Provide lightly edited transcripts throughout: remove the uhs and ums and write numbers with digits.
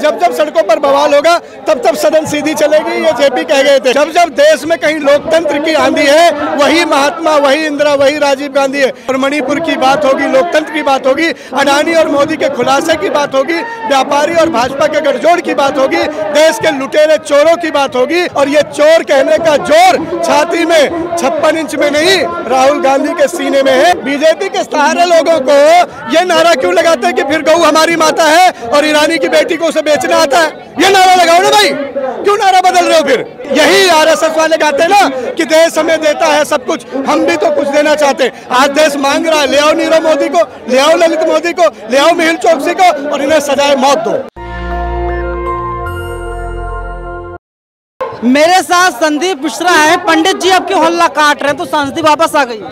जब जब सड़कों पर बवाल होगा तब तब सदन सीधी चलेगी, ये जेपी कह गए थे। जब जब देश में कहीं लोकतंत्र की आंधी है, वही महात्मा, वही इंदिरा, वही राजीव गांधी है। और मणिपुर की बात होगी, लोकतंत्र की बात होगी, अडानी और मोदी के खुलासे की बात होगी, व्यापारी और भाजपा के गठजोड़ की बात होगी, देश के लुटेरे चोरों की बात होगी। और ये चोर कहने का जोर छाती में 56 इंच में नहीं, राहुल गांधी के सीने में है। बीजेपी के सारे लोगों को ये नारा क्यों लगाते हैं कि फिर गऊ हमारी माता है और ईरानी की बेटी को उसे बेचना आता है? ये नारा लगाओ ना भाई, क्यों नारा बदल रहे हो? फिर यही आरएसएस वाले कहते हैं ना कि देश हमें देता है सब कुछ, हम भी तो कुछ देना चाहते हैं। आज देश मांग रहा है, ले आओ नीरव मोदी को, ले आओ ललित मोदी को, ले आओ मेहुल चोकसी को और इन्हें सजाए मौत दो। मेरे साथ संदीप मिश्रा है। पंडित जी अब क्यों हल्ला काट रहे हैं? तो संस्कृति वापस आ गई।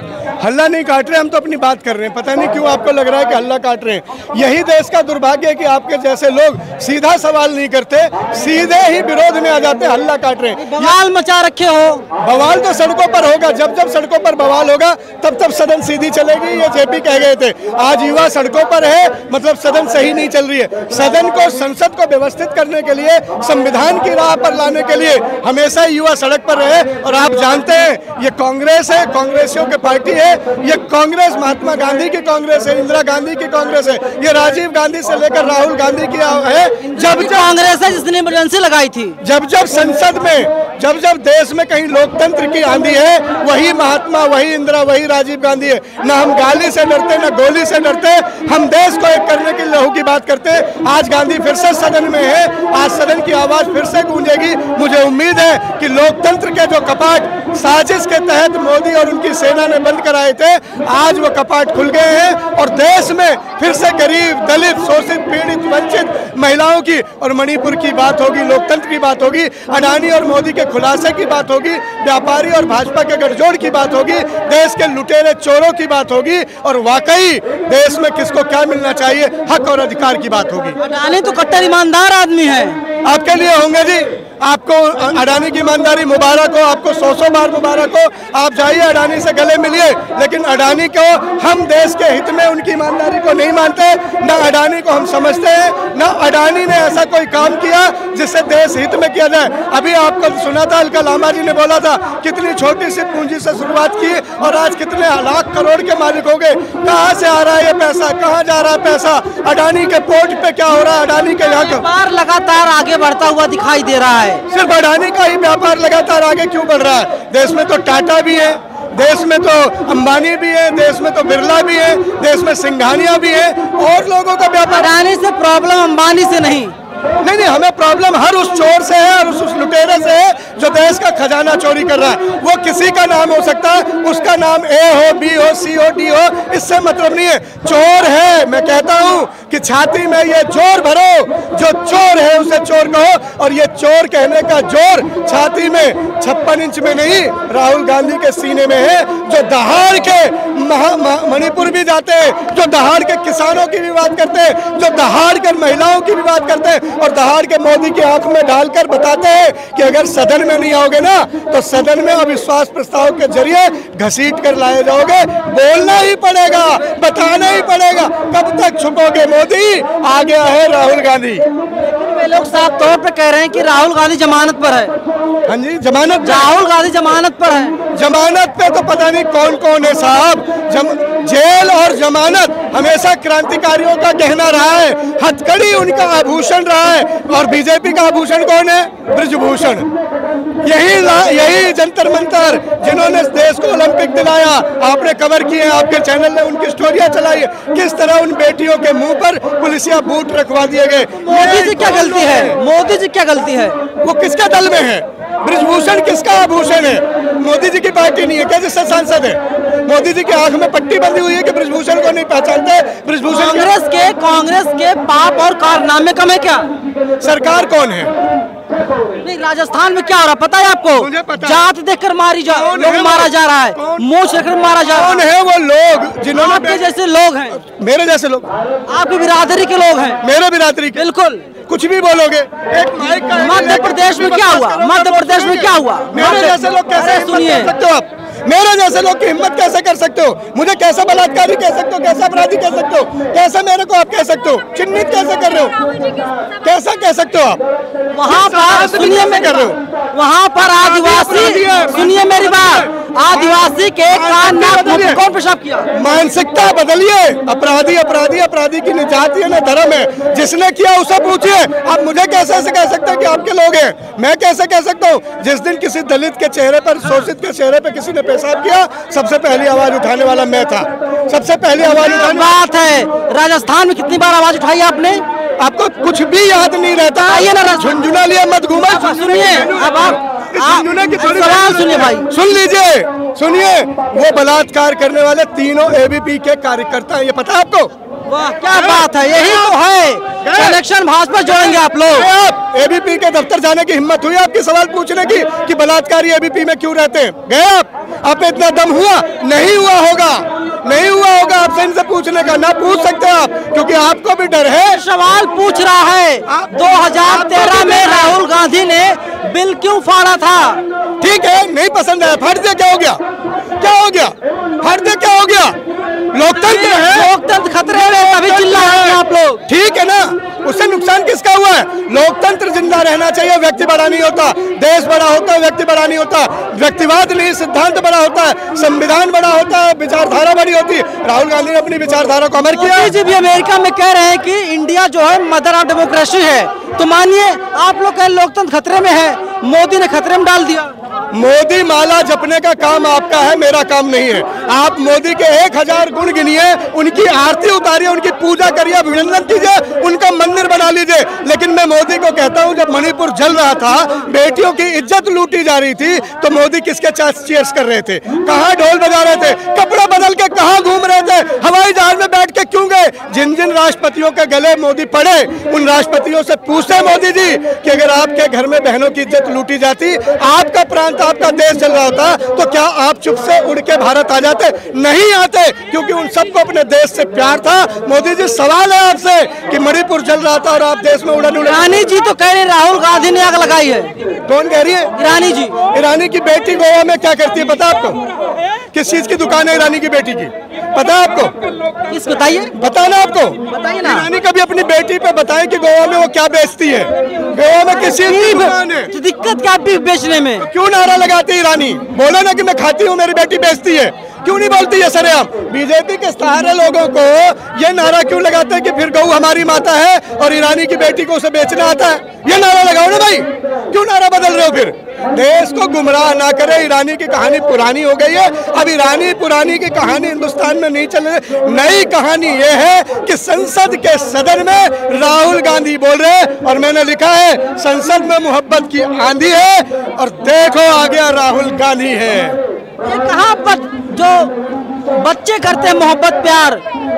हल्ला नहीं काट रहे, हम तो अपनी बात कर रहे हैं। पता नहीं क्यों आपको लग रहा है कि हल्ला काट रहे हैं। यही देश का दुर्भाग्य है कि आपके जैसे लोग सीधा सवाल नहीं करते, सीधे ही विरोध में आ जाते, हल्ला काट रहे हैं। बवाल मचा रखे हो। बवाल तो सड़कों पर होगा, जब जब सड़कों पर बवाल होगा तब तब सदन सीधी चलेगी, ये जेपी कह गए थे। आज युवा सड़कों पर है, मतलब सदन सही नहीं चल रही है। सदन को, संसद को व्यवस्थित करने के लिए, संविधान की राह पर लाने के लिए हमेशा युवा सड़क पर रहे। और आप जानते हैं ये कांग्रेस है, कांग्रेसियों की पार्टी है। ये कांग्रेस महात्मा गांधी की कांग्रेस है, इंदिरा गांधी की कांग्रेस है, ये राजीव गांधी से लेकर राहुल गांधी की है। जब कांग्रेस है जिसने इमरजेंसी लगाई थी, जब जब संसद में, जब जब देश में कहीं लोकतंत्र की आंधी है, वही महात्मा, वही इंदिरा, वही राजीव गांधी है। ना हम गाली से डरते, ना गोली से डरते, हम देश को एक करने की लहू की बात करते। आज गांधी फिर से सदन में है, आज सदन की आवाज फिर से गूंजेगी। मुझे उम्मीद है कि लोकतंत्र के जो कपाट साजिश के तहत मोदी और उनकी सेना ने बंद कराए थे, आज वो कपाट खुल गए हैं और देश में फिर से गरीब, दलित, शोषित, पीड़ित, वंचित महिलाओं की और मणिपुर की बात होगी, लोकतंत्र की बात होगी, अडानी और मोदी के खुलासे की बात होगी, व्यापारी और भाजपा के गठजोड़ की बात होगी, देश के लुटेरे चोरों की बात होगी और वाकई देश में किसको क्या मिलना चाहिए, हक और अधिकार की बात होगी। अडानी तो कट्टर ईमानदार आदमी है। आपके लिए होंगे जी, आपको अडानी की ईमानदारी मुबारक हो, आपको 100 बार मुबारक हो। आप जाइए अडानी से गले मिलिए, लेकिन अडानी को हम देश के हित में उनकी ईमानदारी को नहीं मानते, ना अडानी को हम समझते हैं, ना अडानी ने ऐसा कोई काम किया जिससे देश हित में किया जाए। अभी आपको सुना था, अलका लांबा जी ने बोला था कितनी छोटी सी पूंजी से शुरुआत की और आज कितने लाख करोड़ के मालिक हो गए। कहाँ से आ रहा है ये पैसा, कहाँ जा रहा है पैसा? अडानी के पोर्ट पे क्या हो रहा है? अडानी के यहाँ व्यापार लगातार आगे बढ़ता हुआ दिखाई दे रहा है। सिर्फ अडानी का ही व्यापार लगातार आगे क्यों बढ़ रहा है? देश में तो टाटा भी है, देश में तो अंबानी भी है, देश में तो बिरला भी है, देश में सिंघानिया भी है और लोगों का व्यापार। अडानी से प्रॉब्लम अंबानी से नहीं, नहीं, हमें प्रॉब्लम हर उस चोर से है और उस लुटेरे से है जो देश का खजाना चोरी कर रहा है। वो किसी का नाम हो सकता है, उसका नाम ए हो, बी हो, सी हो, डी हो, इससे मतलब नहीं है। चोर है, मैं कहता हूँ कि छाती में ये जोर भरो, जो चोर है उसे चोर कहो। और ये चोर कहने का जोर छाती में 56 इंच में नहीं, राहुल गांधी के सीने में है, जो दहाड़ के मणिपुर भी जाते हैं, जो दहाड़ के किसानों की भी बात करते हैं, जो दहाड़ कर महिलाओं की भी बात करते हैं और दहाड़ के मोदी की आंख में डालकर बताते हैं कि अगर सदन में नहीं आओगे ना तो सदन में अविश्वास प्रस्ताव के जरिए घसीट कर लाए जाओगे। बोलना ही पड़ेगा, बताना ही पड़ेगा। कब तक छुपोगे मोदी? आ गया है राहुल गांधी। वे लोग साफ तौर पे कह रहे हैं कि राहुल गांधी जमानत पर है। हाँ जी, जमानत, राहुल गांधी जमानत पर है। जमानत पे तो पता नहीं कौन कौन है साहब। जेल और जमानत हमेशा क्रांतिकारियों का गहना रहा है, हथकड़ी उनका आभूषण रहा है। और बीजेपी का आभूषण कौन है? ब्रिजभूषण। यही जंतर मंतर जिन्होंने देश को ओलंपिक दिलाया, आपने कवर किए, आपके चैनल ने उनकी स्टोरियां चलाई है, किस तरह उन बेटियों के मुंह पर पुलिसिया बूट रखवा दिए गए। मोदी जी क्या गलती है? मोदी जी क्या गलती है? वो किसके दल में है? ब्रिजभूषण किसका आभूषण है? मोदी जी की पार्टी नहीं है क्या जिससे सांसद है? मोदी जी की आंख में पट्टी बंधी हुई है कि ब्रिजभूषण को नहीं पहचानते। ब्रिजभूषण कांग्रेस के पाप और कारनामे कम है क्या? सरकार कौन है? नहीं, राजस्थान में क्या हो रहा पता है आपको? मुझे पता। जात देखकर लोग मारा जा रहा है, मूछ रखकर मारा जा रहा है। कौन है वो लोग जिन्होंने? आपके जैसे लोग हैं, मेरे जैसे लोग, आपकी बिरादरी के लोग हैं। मेरे बिरादरी के? बिल्कुल। कुछ भी बोलोगे। एक माइक का मध्य प्रदेश में क्या हुआ? मध्य प्रदेश में क्या हुआ? मेरे जैसे लोग कैसे सुनिए, सकते हो आप? मेरे जैसे लोग की हिम्मत कैसे कर सकते हो? मुझे कैसे बलात्कारी कह सकते हो, कैसे अपराधी कह सकते हो, कैसे मेरे को आप कह सकते हो, चिन्हित कैसे कर रहे हो, कैसा कह सकते हो आप? वहाँ पर सुनिए मैं कर रहे हो, वहाँ पर आदिवासी, सुनिए मेरी बात, आदिवासी के कान में कौन पेशाब किया? मानसिकता बदलिए। अपराधी अपराधी अपराधी की न जाति है न धर्म है, जिसने किया उसे पूछिए। आप मुझे कैसे ऐसे कह सकते हैं कि आपके लोग हैं? मैं कैसे कह सकता हूँ? जिस दिन किसी दलित के चेहरे पर, शोषित के चेहरे पर किसी ने पेशाब किया, सबसे पहली आवाज उठाने वाला मैं था। सबसे पहली आवाज उठाने बात है। राजस्थान में कितनी बार आवाज उठाई आपने? आपको कुछ भी याद नहीं रहता? आइए ना, झुंझुना लिए मत घूमा। सुनिए अब आप सवाल सुनिए भाई, सुन लीजिए, सुनिए। वो बलात्कार करने वाले तीनों एबीपी के कार्यकर्ता हैं, ये पता है आपको? वाह क्या बात है, यही तो है कनेक्शन। भाजपा जोड़ेंगे आप लोग। आप एबीपी के दफ्तर जाने की हिम्मत हुई आपकी सवाल पूछने की कि बलात्कारी एबीपी में क्यों रहते हैं? गए आप में इतना दम हुआ? नहीं हुआ होगा, नहीं हुआ होगा आपसे इनसे पूछने का। ना पूछ सकते आप, क्योंकि आपको भी डर है। सवाल पूछ रहा है 2013 में राहुल गांधी ने बिल क्यों फाड़ा था? ठीक है, नहीं पसंद है, फट दे, क्या हो गया? क्या हो गया? फट दे, क्या हो गया? लोकतंत्र है, लोकतंत्र खतरे में, तभी चिल्ला रहे हैं आप लोग। ठीक है ना, उससे नुकसान किसका हुआ है? लोकतंत्र जिंदा रहना चाहिए, व्यक्ति बड़ा नहीं होता। देश बड़ा होता है, व्यक्ति बड़ा नहीं होता। व्यक्तिवाद नहीं, सिद्धांत बड़ा होता है, संविधान बड़ा होता है, विचारधारा बड़ी होती है। राहुल गांधी ने अपनी विचारधारा को अमर किया। जी भी अमेरिका में कह रहे हैं कि इंडिया जो है मदर ऑफ डेमोक्रेसी है, तो मानिए आप लोग कह लोकतंत्र खतरे में है, मोदी ने खतरे में डाल दिया। मोदी माला जपने का काम आपका है, मेरा काम नहीं है। आप मोदी के 1000 गुण गिनिए, उनकी आरती उतारिए, उनकी पूजा करिए, अभिनंदन कीजिए, उनका मंदिर बना लीजिए। लेकिन मैं मोदी को कहता हूं, जब मणिपुर जल रहा था, बेटियों की इज्जत लूटी जा रही थी, तो मोदी किसके चीयर्स कर रहे थे? कहाँ ढोल बजा रहे थे? कपड़ा बदल के कहाँ घूम रहे थे? हवाई जहाज में बैठ के क्यों गए? जिन जिन राष्ट्रपतियों के गले मोदी पड़े, उन राष्ट्रपतियों से पूछते मोदी जी कि अगर आपके घर में बहनों की इज्जत लूटी जाती, आपका प्रांत, आपका देश चल रहा होता, तो क्या आप चुप से उड़ के भारत आ जाते? नहीं आते, क्योंकि उन सबको अपने देश से प्यार था। मोदी जी, सवाल है आपसे कि मणिपुर चल रहा था और आप देश में उड़न उड़े। ईरानी जी तो कह रहे राहुल गांधी ने आग लगाई है। कौन कह रही है? ईरानी जी। ईरानी की बेटी गोवा में क्या करती है पता आपको? किस चीज की दुकान है ईरानी की बेटी की? पता है आपको? किस बताइए, बताना आपको, बताइए ना। ईरानी कभी अपनी बेटी पे बताएं कि गोवा में वो क्या बेचती है। गोवा में किस चीज की दुकान है? तो दिक्कत क्या बीफ बेचने में? क्यों नारा लगाती ईरानी? बोले ना कि मैं खाती हूँ, मेरी बेटी बेचती है। क्यों नहीं बोलती है सरेआम? बीजेपी के सारे लोगों को ये नारा क्यों लगाते हैं कि फिर गऊ हमारी माता है और ईरानी की बेटी को उसे बेचना आता है? ये नारा लगाओ ना भाई, क्यों नारा बदल रहे हो? फिर देश को गुमराह ना करे। ईरानी की कहानी पुरानी हो गई है, अब ईरानी पुरानी की कहानी हिंदुस्तान में नहीं चल रही। नई कहानी ये है कि संसद के सदन में राहुल गांधी बोल रहे हैं, और मैंने लिखा है संसद में मोहब्बत की आंधी है, और देखो आ गया राहुल गांधी है। ये कहाँ पर जो बच्चे करते हैं मोहब्बत प्यार,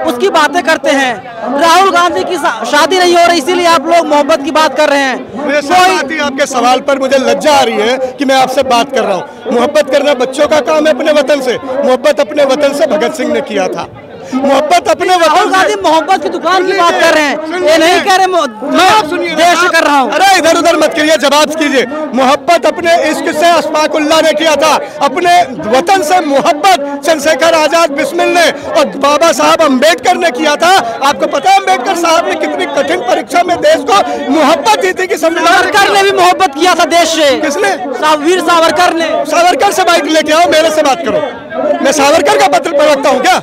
उसकी बातें करते हैं। राहुल गांधी की शादी नहीं हो रही, इसीलिए आप लोग मोहब्बत की बात कर रहे हैं। आपके सवाल पर मुझे लज्जा आ रही है कि मैं आपसे बात कर रहा हूँ। मोहब्बत करना बच्चों का काम है अपने वतन से। मोहब्बत अपने वतन से भगत सिंह ने किया था। मोहब्बत अपने राहुल गांधी मोहब्बत की दुकान की बात कर रहे हैं, ये नहीं कह रहे मैं देश से कर रहा हूँ। अरे इधर उधर मत करिए, जवाब कीजिए। मोहब्बत अपने इश्क से अशफाकुल्लाह ने किया था, अपने वतन से मोहब्बत चंद्रशेखर आजाद बिस्मिल ने और बाबा साहब अम्बेडकर ने किया था। आपको पता है अम्बेडकर साहब ने कितनी कठिन परीक्षा में देश को मोहब्बत दी थी कि सावरकर ने भी मोहब्बत किया था देश से। किसने? वीर सावरकर ने। सावरकर से बाइक लेके आओ, मेरे से बात करो। मैं सावरकर का पत्र प्रवक्ता हूँ क्या?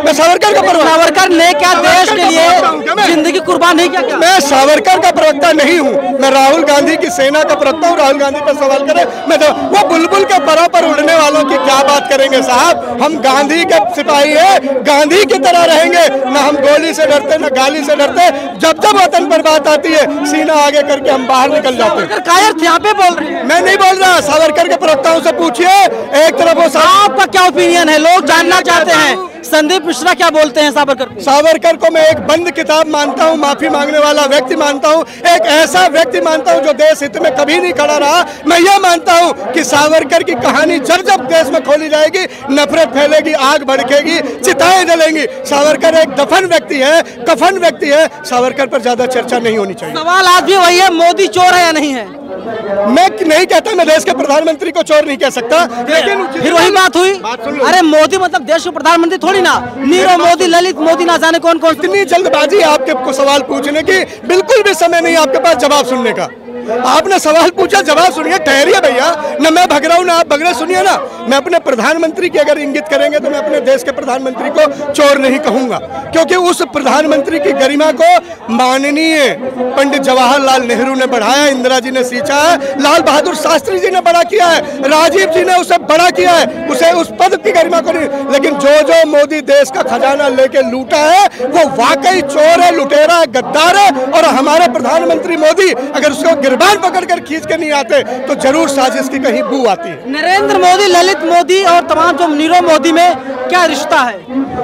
मैं सावरकर का प्रवक्ता? सावरकर ने क्या देश के लिए जिंदगी कुर्बान नहीं किया? मैं सावरकर का प्रवक्ता नहीं हूँ, मैं राहुल गांधी की सेना का प्रवक्ता हूँ। राहुल गांधी पर सवाल करें, मैं वो बुलबुल के परों पर उड़ने वालों की क्या बात करेंगे साहब? हम गांधी के सिपाही हैं, गांधी की तरह रहेंगे। ना हम गोली से डरते, ना गाली से डरते। जब जब वतन पर बात आती है, सीना आगे करके हम बाहर निकल जाते हैं। कायर थे, यहाँ पे बोल रहे हैं। मैं नहीं बोल रहा, सावरकर के प्रवक्ताओं से पूछिए। एक तरफ वो आपका क्या ओपिनियन है, लोग जानना चाहते हैं। संदीप मिश्रा क्या बोलते हैं सावरकर? सावरकर को मैं एक बंद किताब मानता हूं, माफी मांगने वाला व्यक्ति मानता हूं, एक ऐसा व्यक्ति मानता हूं जो देश हित में कभी नहीं खड़ा रहा। मैं यह मानता हूं कि सावरकर की कहानी जब जब देश में खोली जाएगी, नफरत फैलेगी, आग भड़केगी, चिताएं जलेंगी। सावरकर एक दफन व्यक्ति है, कफन व्यक्ति है। सावरकर पर ज्यादा चर्चा नहीं होनी चाहिए। सवाल आज भी वही है, मोदी चोर है या नहीं है? मैं नहीं कहता, मैं देश के प्रधानमंत्री को चोर नहीं कह सकता, लेकिन फिर वही बात हुई। अरे मोदी मतलब देश के प्रधानमंत्री थोड़ी ना, नीरव मोदी, ललित मोदी, ना जाने कौन कौन। इतनी जल्दबाजी आपके को सवाल पूछने की, बिल्कुल भी समय नहीं आपके पास जवाब सुनने का। आपने सवाल पूछा, जवाब सुनिए, ठहरिए भैया, न मैं भग रहा हूं ना आप भग रहे, सुनिए ना। मैं अपने प्रधानमंत्री की अगर इंगित करेंगे तो मैं अपने देश के प्रधानमंत्री को चोर नहीं कहूंगा, क्योंकि उस प्रधानमंत्री की गरिमा को माननीय पंडित जवाहरलाल नेहरू ने बढ़ाया, इंदिरा जी ने सींचा है, लाल बहादुर शास्त्री जी ने बड़ा किया है, राजीव जी ने उसे बड़ा किया है, उसे उस पद की गरिमा को नहीं। लेकिन जो मोदी देश का खजाना लेके लूटा है वो वाकई चोर है, लुटेरा है, गद्दार है। और हमारे प्रधानमंत्री मोदी अगर उसको गिरबान पकड़कर खींच के नहीं आते तो जरूर साजिश की कहीं बू आती है। नरेंद्र मोदी, ललित मोदी और तमाम जो नीरव मोदी में क्या रिश्ता है?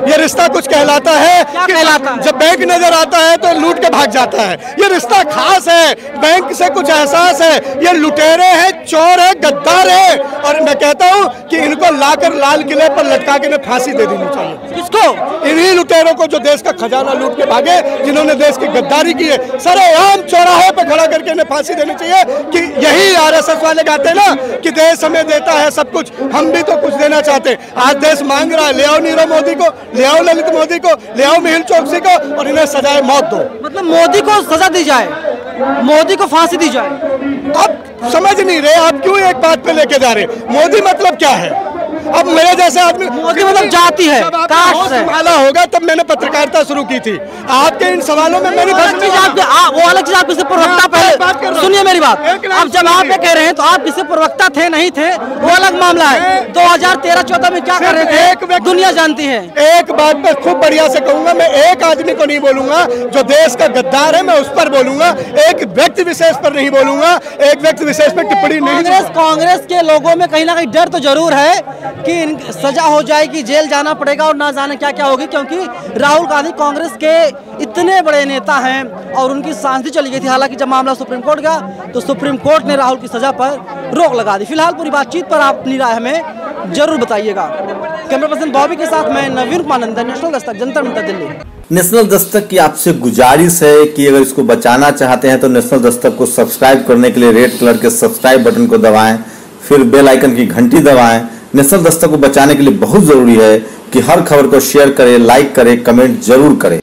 ये रिश्ता कुछ कहलाता है? क्या कहलाता है? जब बैंक नजर आता है तो लूट के भाग जाता है। ये रिश्ता खास है, बैंक से कुछ एहसास है। ये लुटेरे हैं, चोर है, गद्दार है। और मैं कहता हूँ कि इनको लाकर लाल किले पर लटका के फांसी दे देनी चाहिए। किसको? इन्हीं लुटेरों को जो देश का खजाना लूट के भागे, जिन्होंने देश की गद्दारी की है। सरेआम चौराहे पे खड़ा करके इन्हें फांसी देनी चाहिए। कि यही आरएसएस वाले कहते हैं ना कि देश हमें देता है सब कुछ, हम भी तो कुछ देना चाहते हैं। आज देश मांग रहा है, ले आओ नीरव मोदी को, ले आओ ललित मोदी को, ले आओ मेहुल चोकसी को और इन्हें सजाए मौत दो। मतलब मोदी को सजा दी जाए, मोदी को फांसी दी जाए। आप समझ नहीं रहे, आप क्यों एक बात पे लेके जा रहे? मोदी मतलब क्या है? अब मेरे जैसे आदमी, मोदी मतलब जाति है, कास्ट है। संभाला होगा तब मैंने पत्रकारिता शुरू की थी। आपके इन सवालों में मेरी वो अलग चीज आप किसी प्रवक्ता, पहले सुनिए मेरी बात। अब जब आप ये कह रहे हैं तो आप किसी प्रवक्ता थे नहीं थे वो अलग मामला है। 2013-14 में क्या कर रहे थे दुनिया जानती है। एक बात पे खूब बढ़िया से कहूंगा, मैं एक आदमी को नहीं बोलूंगा जो देश का गद्दार है, मैं उस पर बोलूंगा। एक व्यक्ति विशेष पर नहीं बोलूंगा, एक व्यक्ति विशेष पर टिप्पणी नहीं। कांग्रेस के लोगों में कहीं ना कहीं डर तो जरूर है कि सजा हो जाएगी, जेल जाना पड़ेगा और ना जाने क्या क्या होगी, क्योंकि राहुल गांधी कांग्रेस के इतने बड़े नेता हैं और उनकी सांसदी चली गई थी। हालांकि जब मामला सुप्रीम कोर्ट गया तो सुप्रीम कोर्ट ने राहुल की सजा पर रोक लगा दी। फिलहाल पूरी बातचीत पर आप अपनी राय हमें जरूर बताइएगा। कैमरा पर्सन बॉबी के साथ मैं नवीन कुमार नंदन, नेशनल दस्तक, जंतर मंतर, दिल्ली। नेशनल दस्तक की आपसे गुजारिश है कि अगर इसको बचाना चाहते हैं तो नेशनल दस्तक को सब्सक्राइब करने के लिए रेड कलर के सब्सक्राइब बटन को दबाएं, फिर बेल आइकन की घंटी दबाएं। नेशनल दस्तक को बचाने के लिए बहुत जरूरी है कि हर खबर को शेयर करें, लाइक करें, कमेंट जरूर करें।